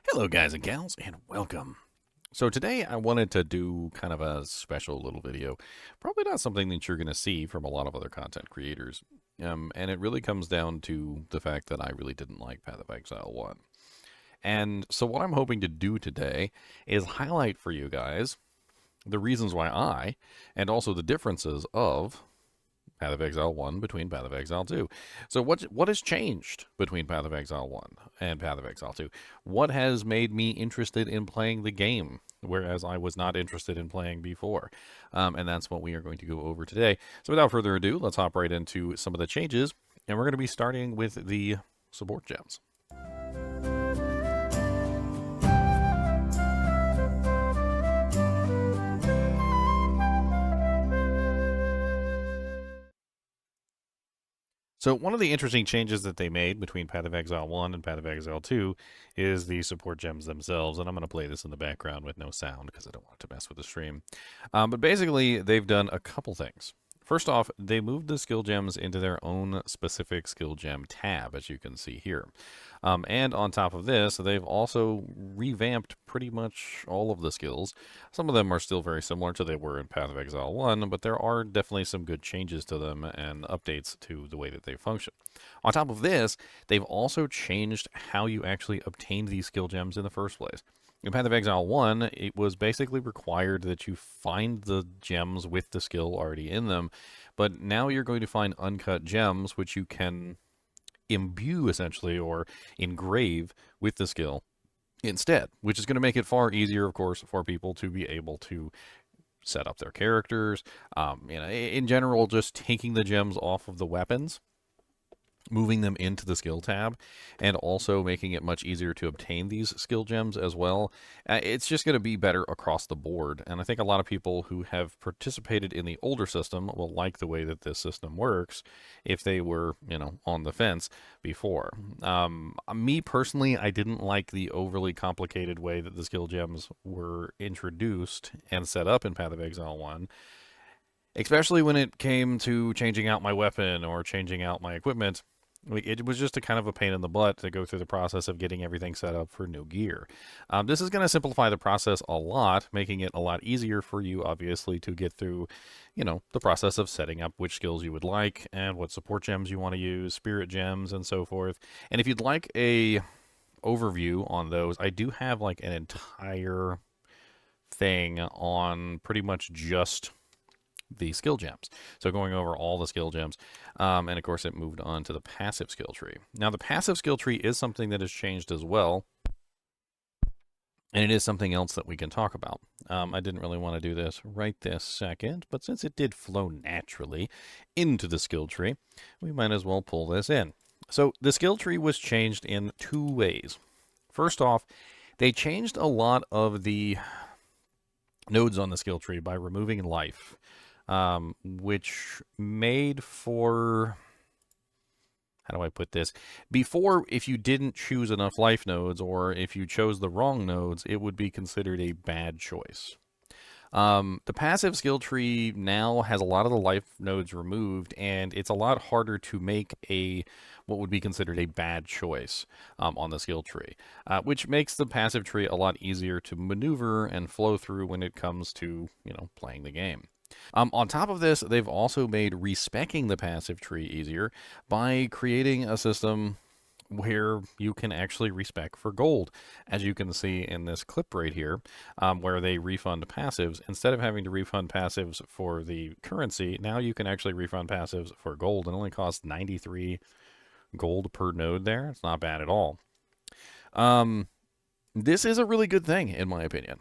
Hello, guys and gals, and welcome. So today I wanted to do kind of a special little video. Probably not something that you're going to see from a lot of other content creators. And it really comes down to the fact that I really didn't like Path of Exile 1. And so what I'm hoping to do today is highlight for you guys the reasons why and also the differences of Path of Exile 1 between Path of Exile 2. So what has changed between Path of Exile 1 and Path of Exile 2? What has made me interested in playing the game, whereas I was not interested in playing before? And that's what we are going to go over today. So without further ado, let's hop right into some of the changes, and we're going to be starting with the support gems. So one of the interesting changes that they made between Path of Exile 1 and Path of Exile 2 is the support gems themselves, and I'm going to play this in the background with no sound because I don't want it to mess with the stream. But basically, they've done a couple things. First off, they moved the skill gems into their own specific skill gem tab, as you can see here. And on top of this, they've also revamped pretty much all of the skills. Some of them are still very similar to they were in Path of Exile 1, but there are definitely some good changes to them and updates to the way that they function. On top of this, they've also changed how you actually obtained these skill gems in the first place. In Path of Exile 1, it was basically required that you find the gems with the skill already in them, but now you're going to find uncut gems which you can imbue essentially or engrave with the skill instead, which is going to make it far easier, of course, for people to be able to set up their characters. In general, just taking the gems off of the weapons, moving them into the skill tab, and also making it much easier to obtain these skill gems as well. It's just going to be better across the board, and I think a lot of people who have participated in the older system will like the way that this system works if they were, on the fence before. Me personally, I didn't like the overly complicated way that the skill gems were introduced and set up in Path of Exile 1. Especially when it came to changing out my weapon or changing out my equipment, it was just a kind of a pain in the butt to go through the process of getting everything set up for new gear. This is going to simplify the process a lot, making it a lot easier for you, obviously, to get through, the process of setting up which skills you would like and what support gems you want to use, spirit gems, and so forth. And if you'd like a overview on those, I do have like an entire thing on pretty much just the skill gems. So going over all the skill gems, and of course it moved on to the passive skill tree. Now the passive skill tree is something that has changed as well, and it is something else that we can talk about. I didn't really want to do this right this second, but since it did flow naturally into the skill tree, we might as well pull this in. So the skill tree was changed in two ways. First off, they changed a lot of the nodes on the skill tree by removing life. Which made for, how do I put this? Before, if you didn't choose enough life nodes, or if you chose the wrong nodes, it would be considered a bad choice. The passive skill tree now has a lot of the life nodes removed, and it's a lot harder to make what would be considered a bad choice on the skill tree, which makes the passive tree a lot easier to maneuver and flow through when it comes to, playing the game. On top of this, they've also made respecking the passive tree easier by creating a system where you can actually respec for gold, as you can see in this clip right here, where they refund passives. Instead of having to refund passives for the currency, now you can actually refund passives for gold. It only costs 93 gold per node there. It's not bad at all. This is a really good thing, in my opinion.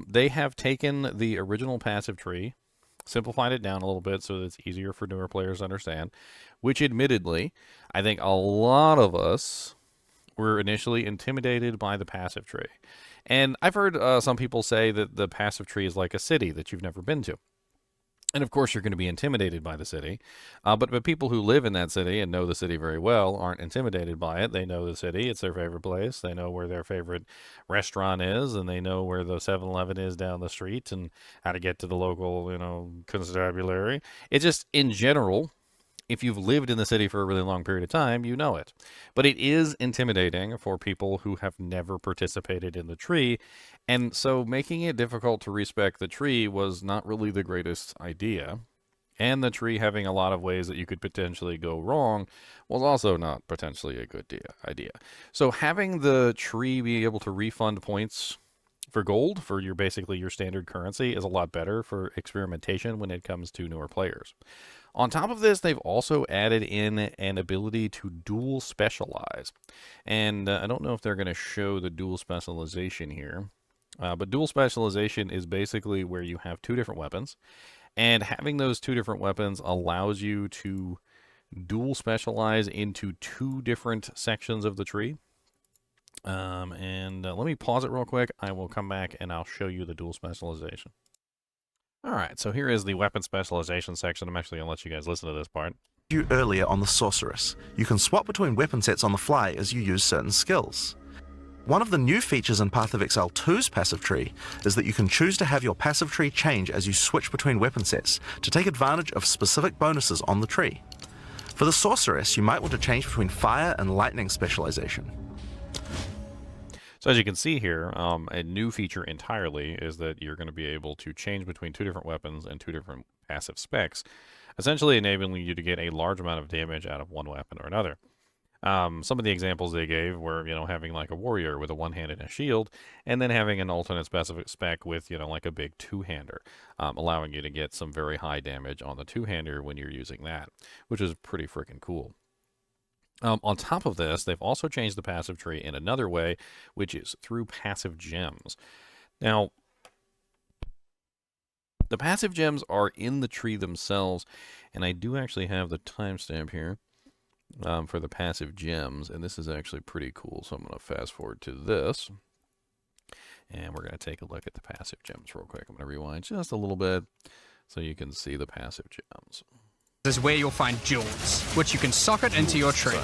They have taken the original passive tree, simplified it down a little bit so that it's easier for newer players to understand, which admittedly, I think a lot of us were initially intimidated by the passive tree. And I've heard some people say that the passive tree is like a city that you've never been to. And of course, you're going to be intimidated by the city. But people who live in that city and know the city very well aren't intimidated by it. They know the city. It's their favorite place. They know where their favorite restaurant is, and they know where the 7-Eleven is down the street and how to get to the local, constabulary. It's just, in general, if you've lived in the city for a really long period of time, you know it. But it is intimidating for people who have never participated in the tree, and so making it difficult to respec the tree was not really the greatest idea. And the tree having a lot of ways that you could potentially go wrong was also not potentially a good idea. So having the tree be able to refund points for gold, for basically your standard currency, is a lot better for experimentation when it comes to newer players. On top of this, they've also added in an ability to dual specialize. And I don't know if they're going to show the dual specialization here. But dual specialization is basically where you have two different weapons. And having those two different weapons allows you to dual specialize into two different sections of the tree. Let me pause it real quick. I will come back and I'll show you the dual specialization. All right, so here is the weapon specialization section. I'm actually going to let you guys listen to this part. Earlier on the Sorceress, you can swap between weapon sets on the fly as you use certain skills. One of the new features in Path of Exile 2's passive tree is that you can choose to have your passive tree change as you switch between weapon sets to take advantage of specific bonuses on the tree. For the Sorceress, you might want to change between fire and lightning specialization. So as you can see here, a new feature entirely is that you're going to be able to change between two different weapons and two different passive specs, essentially enabling you to get a large amount of damage out of one weapon or another. Some of the examples they gave were, having like a warrior with a one-hand and a shield, and then having an alternate specific spec with, like a big two-hander, allowing you to get some very high damage on the two-hander when you're using that, which is pretty freaking cool. On top of this, they've also changed the passive tree in another way, which is through passive gems. Now, the passive gems are in the tree themselves, and I do actually have the timestamp here for the passive gems, and this is actually pretty cool. So I'm going to fast forward to this, and we're going to take a look at the passive gems real quick. I'm going to rewind just a little bit so you can see the passive gems. Is where you'll find jewels, which you can socket into your tree.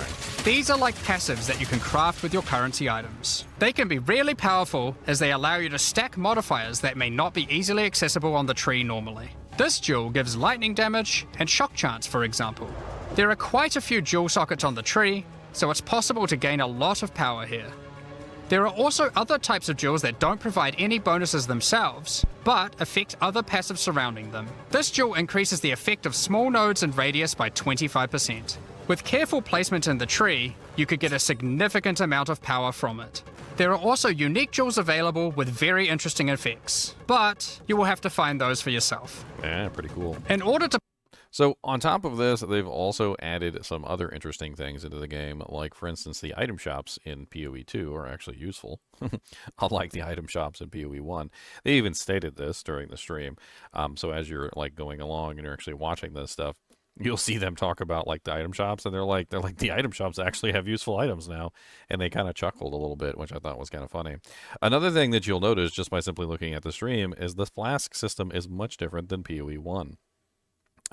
These are like passives that you can craft with your currency items. They can be really powerful as they allow you to stack modifiers that may not be easily accessible on the tree normally. This jewel gives lightning damage and shock chance, for example. There are quite a few jewel sockets on the tree, so it's possible to gain a lot of power here. There are also other types of jewels that don't provide any bonuses themselves, but affect other passives surrounding them. This jewel increases the effect of small nodes and radius by 25%. With careful placement in the tree, you could get a significant amount of power from it. There are also unique jewels available with very interesting effects, but you will have to find those for yourself. Yeah, pretty cool. In order to So on top of this, they've also added some other interesting things into the game, like, for instance, the item shops in PoE2 are actually useful, unlike the item shops in PoE1. They even stated this during the stream. So as you're like going along and you're actually watching this stuff, you'll see them talk about like the item shops, and they're like the item shops actually have useful items now, and they kind of chuckled a little bit, which I thought was kind of funny. Another thing that you'll notice just by simply looking at the stream is the Flask system is much different than PoE1.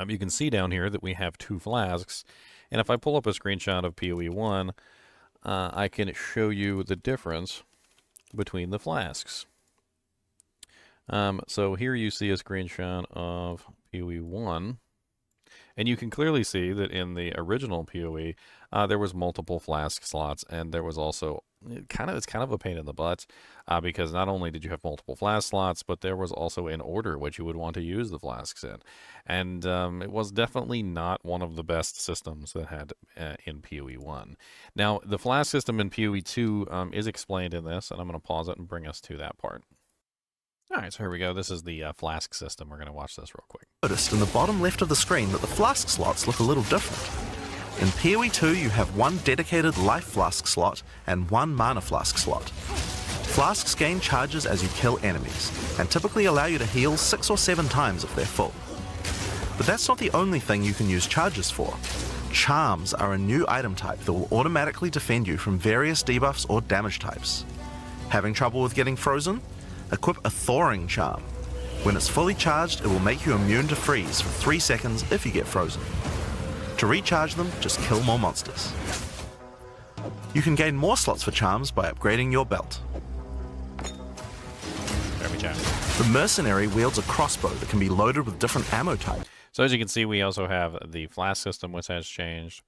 You can see down here that we have two flasks, and if I pull up a screenshot of PoE1, I can show you the difference between the flasks. So here you see a screenshot of PoE1, and you can clearly see that in the original PoE, there was multiple flask slots, and there was also it's kind of a pain in the butt because not only did you have multiple flask slots, but there was also an order which you would want to use the flasks in, and it was definitely not one of the best systems that had in PoE1. Now, the flask system in PoE2 is explained in this, and I'm going to pause it and bring us to that part. All right, so here we go. This is the Flask system. We're going to watch this real quick. Noticed in the bottom left of the screen that the flask slots look a little different. In PoE2, you have one dedicated life flask slot and one mana flask slot. Flasks gain charges as you kill enemies, and typically allow you to heal 6 or 7 times if they're full. But that's not the only thing you can use charges for. Charms are a new item type that will automatically defend you from various debuffs or damage types. Having trouble with getting frozen? Equip a Thawing Charm. When it's fully charged, it will make you immune to freeze for 3 seconds if you get frozen. To recharge them, just kill more monsters. You can gain more slots for charms by upgrading your belt. Every charm. The Mercenary wields a crossbow that can be loaded with different ammo types. So as you can see, we also have the Flask system, which has changed.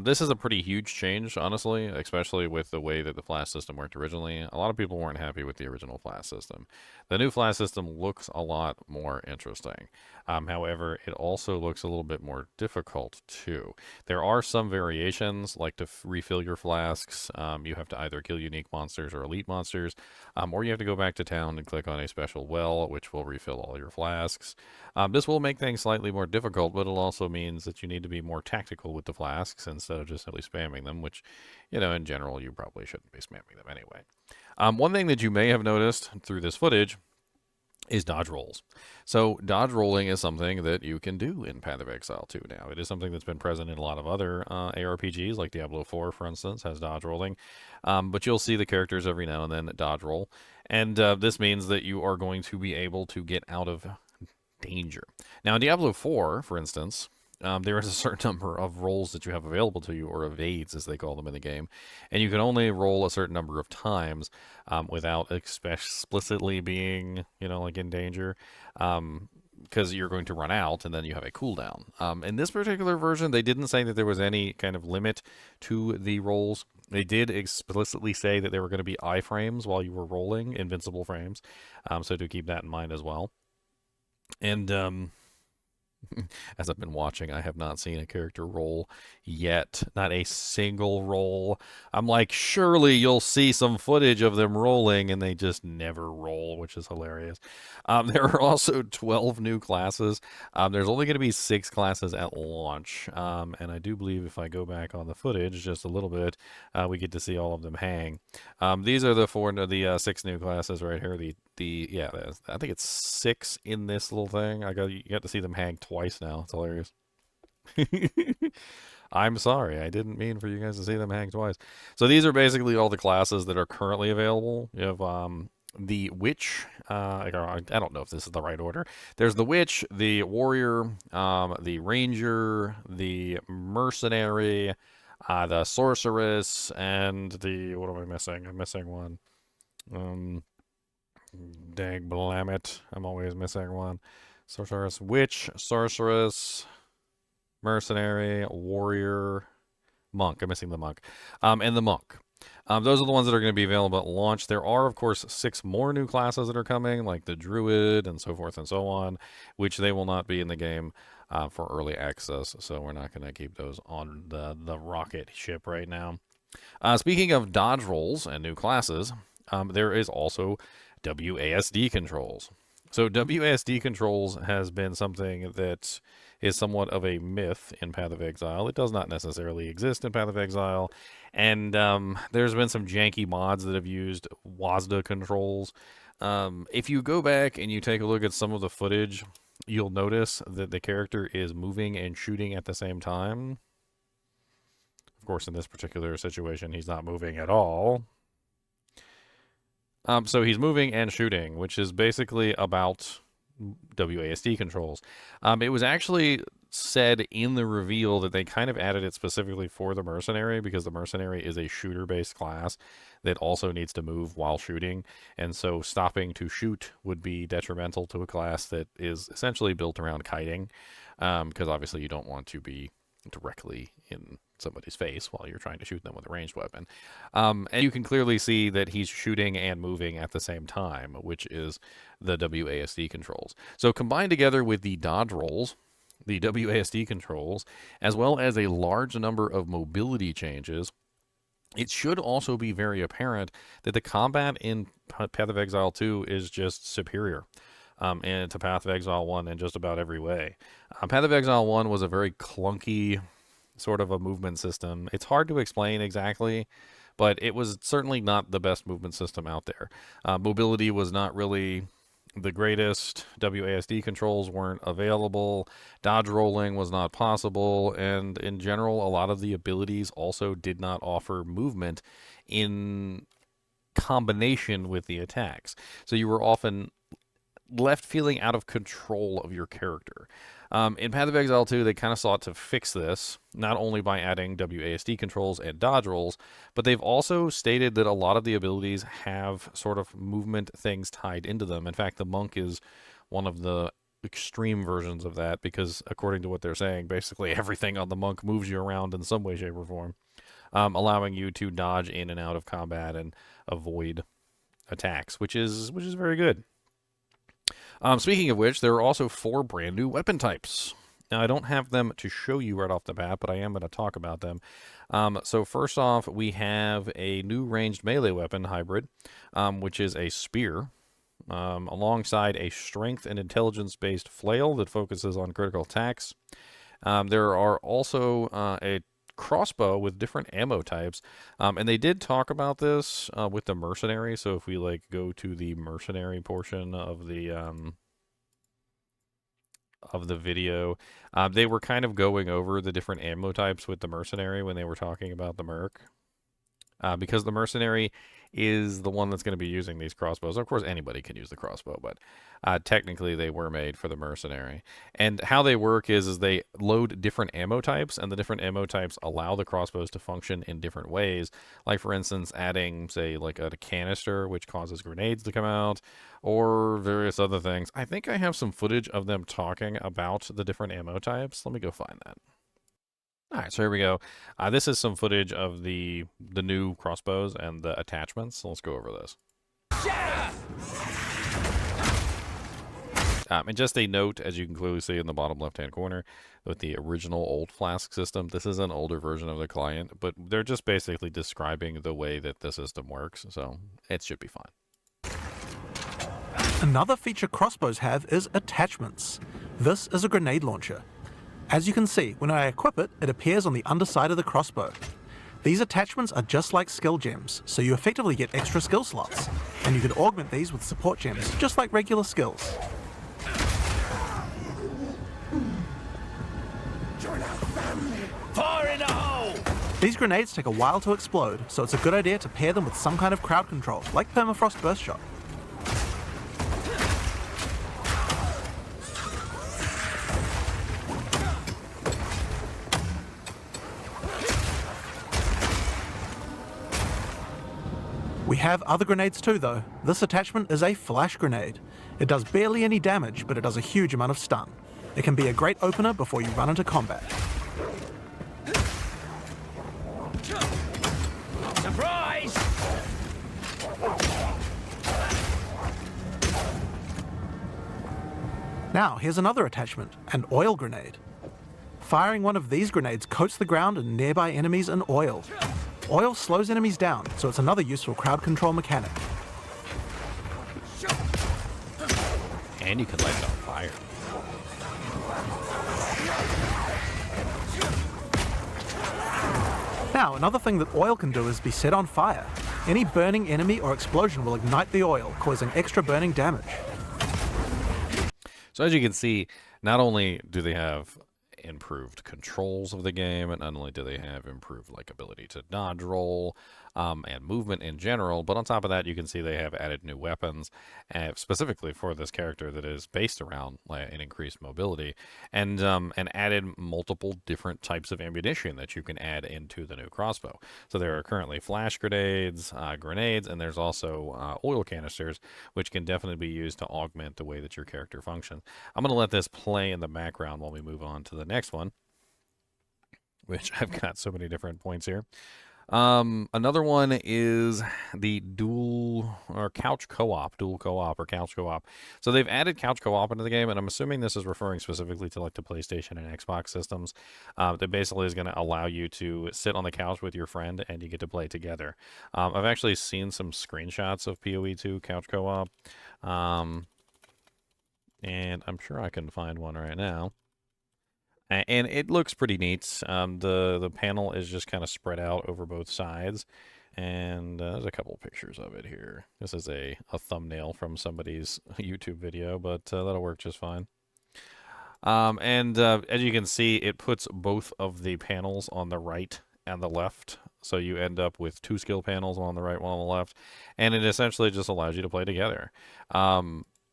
This is a pretty huge change, honestly, especially with the way that the Flask system worked originally. A lot of people weren't happy with the original Flask system. The new Flask system looks a lot more interesting. However, it also looks a little bit more difficult, too. There are some variations, like to refill your flasks, you have to either kill unique monsters or elite monsters, or you have to go back to town and click on a special well, which will refill all your flasks. This will make things slightly more difficult, but it also means that you need to be more tactical with the flasks instead of just simply spamming them, which, in general, you probably shouldn't be spamming them anyway. One thing that you may have noticed through this footage is dodge rolls. So dodge rolling is something that you can do in Path of Exile 2 now. It is something that's been present in a lot of other ARPGs, like Diablo 4, for instance, has dodge rolling. But you'll see the characters every now and then that dodge roll. And this means that you are going to be able to get out of danger. Now, in Diablo 4, for instance, there is a certain number of rolls that you have available to you, or evades as they call them in the game, and you can only roll a certain number of times without explicitly being, like in danger, because you're going to run out and then you have a cooldown. In this particular version, they didn't say that there was any kind of limit to the rolls. They did explicitly say that there were going to be iframes while you were rolling, invincible frames, so do keep that in mind as well. And as I've been watching, I have not seen a character roll yet. Not a single roll. I'm like, surely you'll see some footage of them rolling, and they just never roll, which is hilarious. There are also 12 new classes. There's only going to be 6 classes at launch, and I do believe if I go back on the footage just a little bit, we get to see all of them hang. These are the 6 new classes right here. I think it's 6 in this little thing. You got to see them hang twice now. It's hilarious. I'm sorry, I didn't mean for you guys to see them hang twice. So these are basically all the classes that are currently available. You have the Witch. I don't know if this is the right order. There's the Witch, the Warrior, the Ranger, the Mercenary, the Sorceress, and the, what am I missing? I'm missing one. Dang blamit. I'm always missing one. Sorceress, Witch, Sorceress, Mercenary, Warrior, Monk. I'm missing the Monk. And the Monk. Those are the ones that are going to be available at launch. There are, of course, 6 more new classes that are coming, like the Druid and so forth and so on, which they will not be in the game for early access, so we're not going to keep those on the rocket ship right now. Speaking of dodge rolls and new classes, there is also WASD controls. So WASD controls has been something that is somewhat of a myth in Path of Exile. It does not necessarily exist in Path of Exile, and there's been some janky mods that have used WASD controls. If you go back and you take a look at some of the footage, you'll notice that the character is moving and shooting at the same time. Of course, in this particular situation, he's not moving at all. So he's moving and shooting, which is basically about WASD controls. It was actually said in the reveal that they kind of added it specifically for the Mercenary, because the Mercenary is a shooter-based class that also needs to move while shooting, and so stopping to shoot would be detrimental to a class that is essentially built around kiting, because obviously you don't want to be directly in somebody's face while you're trying to shoot them with a ranged weapon. And you can clearly see that he's shooting and moving at the same time, which is the WASD controls. So combined together with the dodge rolls, the WASD controls, as well as a large number of mobility changes, it should also be very apparent that the combat in Path of Exile 2 is just superior. And to Path of Exile 1 in just about every way. Path of Exile 1 was a very clunky sort of a movement system. It's hard to explain exactly, but it was certainly not the best movement system out there. Mobility was not really the greatest. WASD controls weren't available. Dodge rolling was not possible. And in general, a lot of the abilities also did not offer movement in combination with the attacks. So you were often left feeling out of control of your character. In Path of Exile 2, they kind of sought to fix this, not only by adding WASD controls and dodge rolls, but they've also stated that a lot of the abilities have sort of movement things tied into them. In fact, the Monk is one of the extreme versions of that because, according to what they're saying, basically everything on the monk moves you around in some way, shape, or form, allowing you to dodge in and out of combat and avoid attacks, which is very good. Speaking of which, there are also 4 brand new weapon types. Now, I don't have them to show you right off the bat, but I am going to talk about them. So first off, we have a new ranged melee weapon hybrid, which is a spear, alongside a strength and intelligence-based flail that focuses on critical attacks. There are also a crossbow with different ammo types, and they did talk about this with the mercenary. So if we like go to the mercenary portion of the video, they were kind of going over the different ammo types with the mercenary when they were talking about the merc. Because the mercenary is the one that's going to be using these crossbows. Of course, anybody can use the crossbow, but technically they were made for the mercenary. And how they work is they load different ammo types, and the different ammo types allow the crossbows to function in different ways. Like, for instance, adding, say, like a canister, which causes grenades to come out, or various other things. I think I have some footage of them talking about the different ammo types. Let me go find that. All right, so here we go. This is some footage of the new crossbows and the attachments. So let's go over this. And just a note, as you can clearly see in the bottom left-hand corner, with the original old Flask system, this is an older version of the client, but they're just basically describing the way that the system works, so it should be fine. Another feature crossbows have is attachments. This is a grenade launcher. As you can see, when I equip it, it appears on the underside of the crossbow. These attachments are just like skill gems, so you effectively get extra skill slots, and you can augment these with support gems, just like regular skills. Fire in the hole! These grenades take a while to explode, so it's a good idea to pair them with some kind of crowd control, like permafrost burst shot. We have other grenades too though. This attachment is a flash grenade. It does barely any damage, but it does a huge amount of stun. It can be a great opener before you run into combat. Surprise! Now, here's another attachment, an oil grenade. Firing one of these grenades coats the ground and nearby enemies in oil. Oil slows enemies down, so it's another useful crowd control mechanic. And you can light it on fire. Now, another thing that oil can do is be set on fire. Any burning enemy or explosion will ignite the oil, causing extra burning damage. So as you can see, not only do they have improved controls of the game, and not only do they have improved like ability to dodge roll and movement in general, but on top of that you can see they have added new weapons specifically for this character that is based around an increased mobility, and added multiple different types of ammunition that you can add into the new crossbow. So there are currently flash grenades, and there's also oil canisters, which can definitely be used to augment the way that your character functions. I'm going to let this play in the background while we move on to the next one, which I've got so many different points here. Another one is the dual couch co-op. So they've added couch co-op into the game, and I'm assuming this is referring specifically to like the PlayStation and Xbox systems. That basically is going to allow you to sit on the couch with your friend and you get to play together. I've actually seen some screenshots of PoE2 couch co-op, and I'm sure I can find one right now. And it looks pretty neat. The panel is just kind of spread out over both sides. And there's a couple of pictures of it here. This is a thumbnail from somebody's YouTube video, but that'll work just fine. As you can see, it puts both of the panels on the right and the left. So you end up with 2 skill panels, one on the right, one on the left. And it essentially just allows you to play together.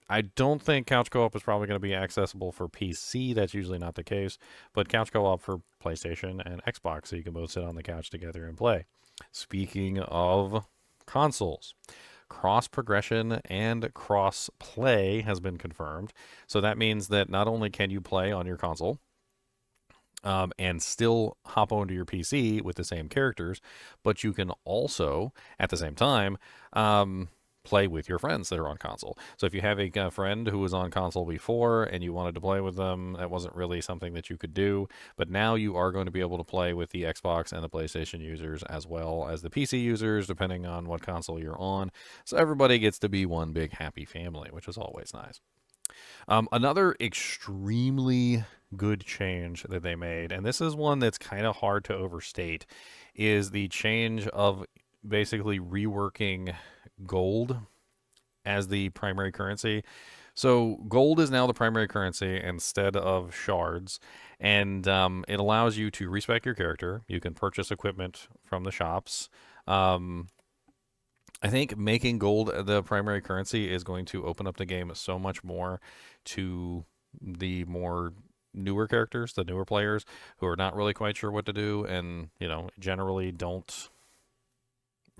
I don't think couch co-op is probably going to be accessible for PC. That's usually not the case. But couch co-op for PlayStation and Xbox, so you can both sit on the couch together and play. Speaking of consoles, cross progression and cross play has been confirmed. So that means that not only can you play on your console, and still hop onto your PC with the same characters, but you can also, at the same time, play with your friends that are on console. So if you have a friend who was on console before and you wanted to play with them, that wasn't really something that you could do. But now you are going to be able to play with the Xbox and the PlayStation users as well as the PC users, depending on what console you're on. So everybody gets to be one big happy family, which is always nice. Another extremely good change that they made, and this is one that's kind of hard to overstate, is the change of basically reworking gold as the primary currency. So gold is now the primary currency instead of shards, and it allows you to respec your character. You can purchase equipment from the shops. I think making gold the primary currency is going to open up the game so much more to the more newer characters, the newer players who are not really quite sure what to do and, generally don't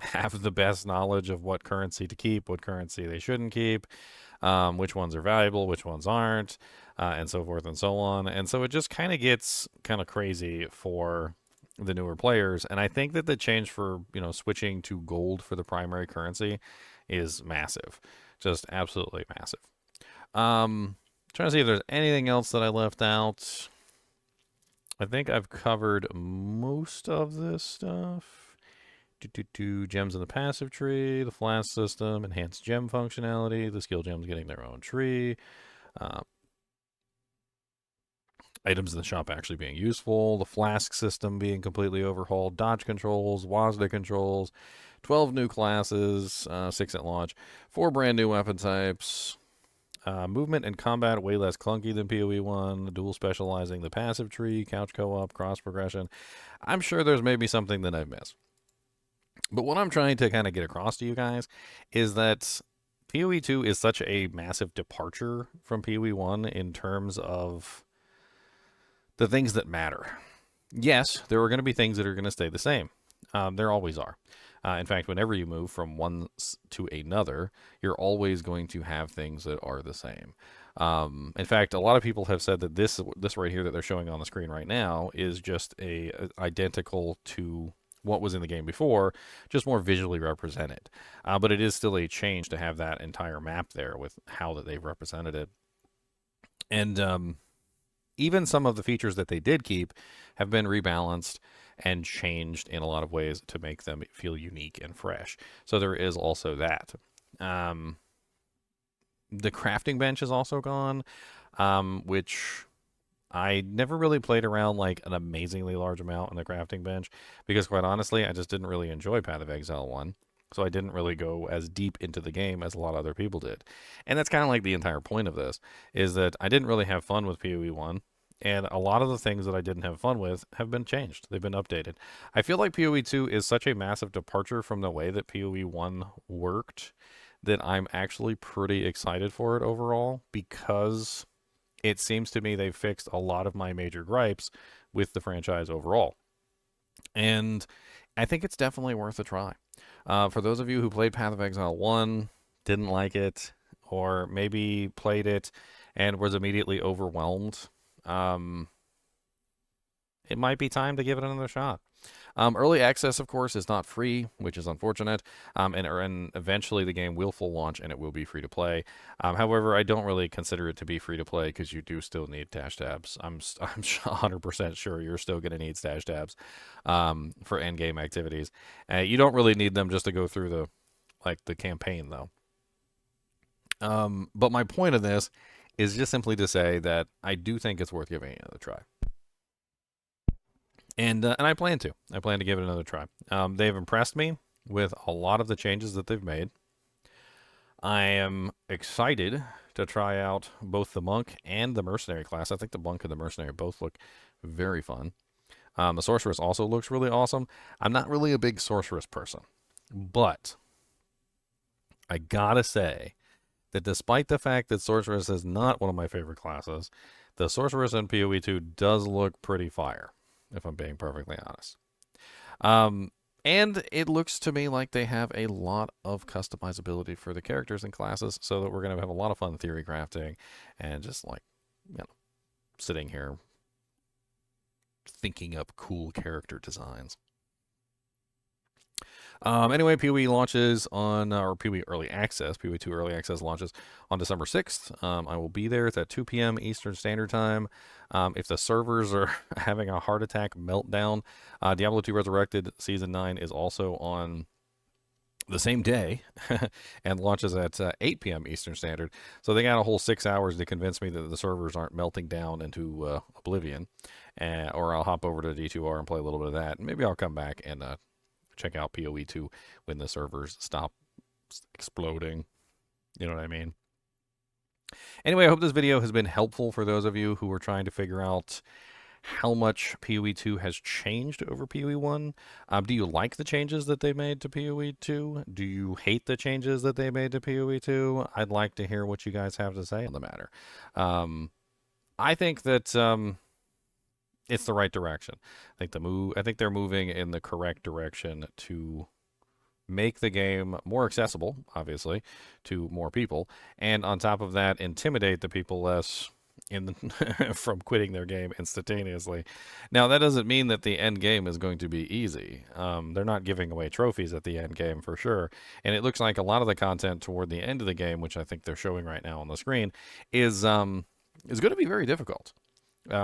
have the best knowledge of what currency to keep, what currency they shouldn't keep, which ones are valuable, which ones aren't, and so forth and so on. And so it just kind of gets kind of crazy for the newer players. And I think that the change for, switching to gold for the primary currency is massive. Just absolutely massive. Trying to see if there's anything else that I left out. I think I've covered most of this stuff. Gems in the passive tree, the Flask System, enhanced gem functionality, the skill gems getting their own tree, items in the shop actually being useful, the Flask System being completely overhauled, dodge controls, WASD controls, 12 new classes, 6 at launch, 4 brand new weapon types, movement and combat way less clunky than PoE1, dual specializing the passive tree, couch co-op, cross progression. I'm sure there's maybe something that I've missed. But what I'm trying to kind of get across to you guys is that PoE2 is such a massive departure from PoE1 in terms of the things that matter. Yes, there are going to be things that are going to stay the same. There always are. In fact, whenever you move from one to another, you're always going to have things that are the same. In fact, a lot of people have said that this right here that they're showing on the screen right now is just identical to what was in the game before, just more visually represented. But it is still a change to have that entire map there with how that they've represented it. And even some of the features that they did keep have been rebalanced and changed in a lot of ways to make them feel unique and fresh. So there is also that. The crafting bench is also gone, which I never really played around like an amazingly large amount in the crafting bench because, quite honestly, I just didn't really enjoy Path of Exile 1. So I didn't really go as deep into the game as a lot of other people did. And that's kind of like the entire point of this, is that I didn't really have fun with PoE1. And a lot of the things that I didn't have fun with have been changed. They've been updated. I feel like PoE2 is such a massive departure from the way that PoE1 worked that I'm actually pretty excited for it overall because it seems to me they've fixed a lot of my major gripes with the franchise overall. And I think it's definitely worth a try. For those of you who played Path of Exile 1, didn't like it, or maybe played it and was immediately overwhelmed, it might be time to give it another shot. Early access, of course, is not free, which is unfortunate, and eventually the game will full launch and it will be free to play. However, I don't really consider it to be free to play because you do still need stash tabs. I'm 100% sure you're still going to need stash tabs for end game activities. You don't really need them just to go through the campaign though. But my point of this is just simply to say that I do think it's worth giving it another try. And I plan to. I plan to give it another try. They've impressed me with a lot of the changes that they've made. I am excited to try out both the monk and the mercenary class. I think the monk and the mercenary both look very fun. The sorceress also looks really awesome. I'm not really a big sorceress person, but I gotta say that despite the fact that sorceress is not one of my favorite classes, the sorceress in PoE2 does look pretty fire, if I'm being perfectly honest. And it looks to me like they have a lot of customizability for the characters and classes, so that we're going to have a lot of fun theory crafting and just like, sitting here thinking up cool character designs. Anyway, PoE launches on, or PoE Early Access, PoE 2 Early Access launches on December 6th. I will be there. It's at 2 p.m. Eastern Standard Time. If the servers are having a heart attack meltdown, Diablo 2 Resurrected Season 9 is also on the same day and launches at 8 p.m. Eastern Standard. So they got a whole 6 hours to convince me that the servers aren't melting down into oblivion. Or I'll hop over to D2R and play a little bit of that. Maybe I'll come back and check out PoE 2 when the servers stop exploding. You know what I mean? Anyway, I hope this video has been helpful for those of you who are trying to figure out how much PoE 2 has changed over PoE 1. Do you like the changes that they made to PoE 2? Do you hate the changes that they made to PoE 2? I'd like to hear what you guys have to say on the matter. I think that it's the right direction. I think they're moving in the correct direction to make the game more accessible, obviously, to more people, and on top of that, intimidate the people less from quitting their game instantaneously. Now, that doesn't mean that the end game is going to be easy. They're not giving away trophies at the end game for sure, and it looks like a lot of the content toward the end of the game, which I think they're showing right now on the screen, is going to be very difficult.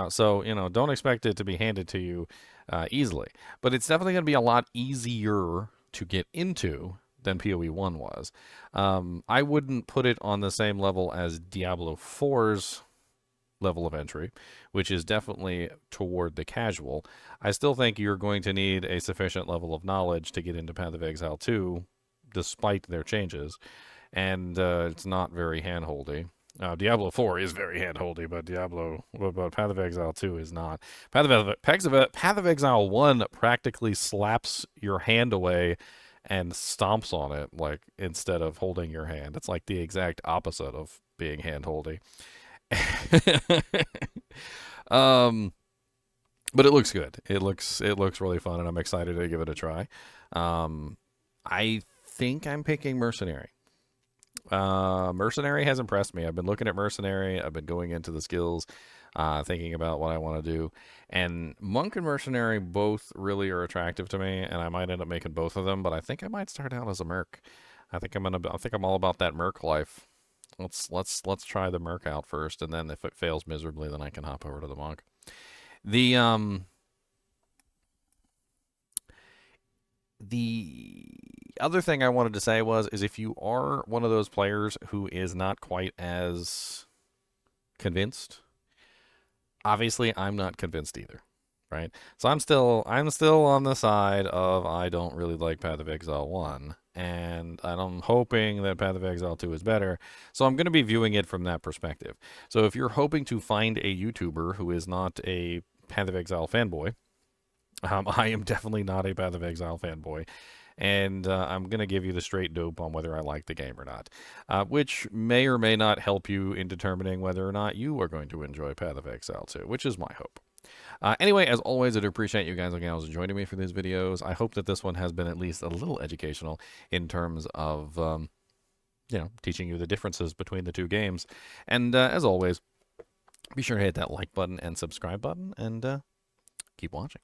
So, don't expect it to be handed to you easily. But it's definitely going to be a lot easier to get into than PoE 1 was. I wouldn't put it on the same level as Diablo 4's level of entry, which is definitely toward the casual. I still think you're going to need a sufficient level of knowledge to get into Path of Exile 2, despite their changes. And it's not very handholdy. Diablo 4 is very handholdy, but Path of Exile 2 is not. Path of Exile 1 practically slaps your hand away and stomps on it, like, instead of holding your hand. It's like the exact opposite of being handholdy. But it looks good. It looks really fun, and I'm excited to give it a try. I think I'm picking Mercenary. Mercenary has impressed me. I've been looking at Mercenary. I've been going into the skills, thinking about what I want to do. And Monk and Mercenary both really are attractive to me, and I might end up making both of them. But I think I might start out as a Merc. I think I'm all about that Merc life. Let's try the Merc out first, and then if it fails miserably, then I can hop over to the Monk. The other thing I wanted to say is if you are one of those players who is not quite as convinced, obviously I'm not convinced either, right? So I'm still on the side of I don't really like Path of Exile 1, and I'm hoping that Path of Exile 2 is better. So I'm going to be viewing it from that perspective. So if you're hoping to find a YouTuber who is not a Path of Exile fanboy, I am definitely not a Path of Exile fanboy, and I'm going to give you the straight dope on whether I like the game or not, which may or may not help you in determining whether or not you are going to enjoy Path of Exile 2, which is my hope. Anyway, as always, I do appreciate you guys and gals joining me for these videos. I hope that this one has been at least a little educational in terms of, teaching you the differences between the two games. And as always, be sure to hit that like button and subscribe button, and keep watching.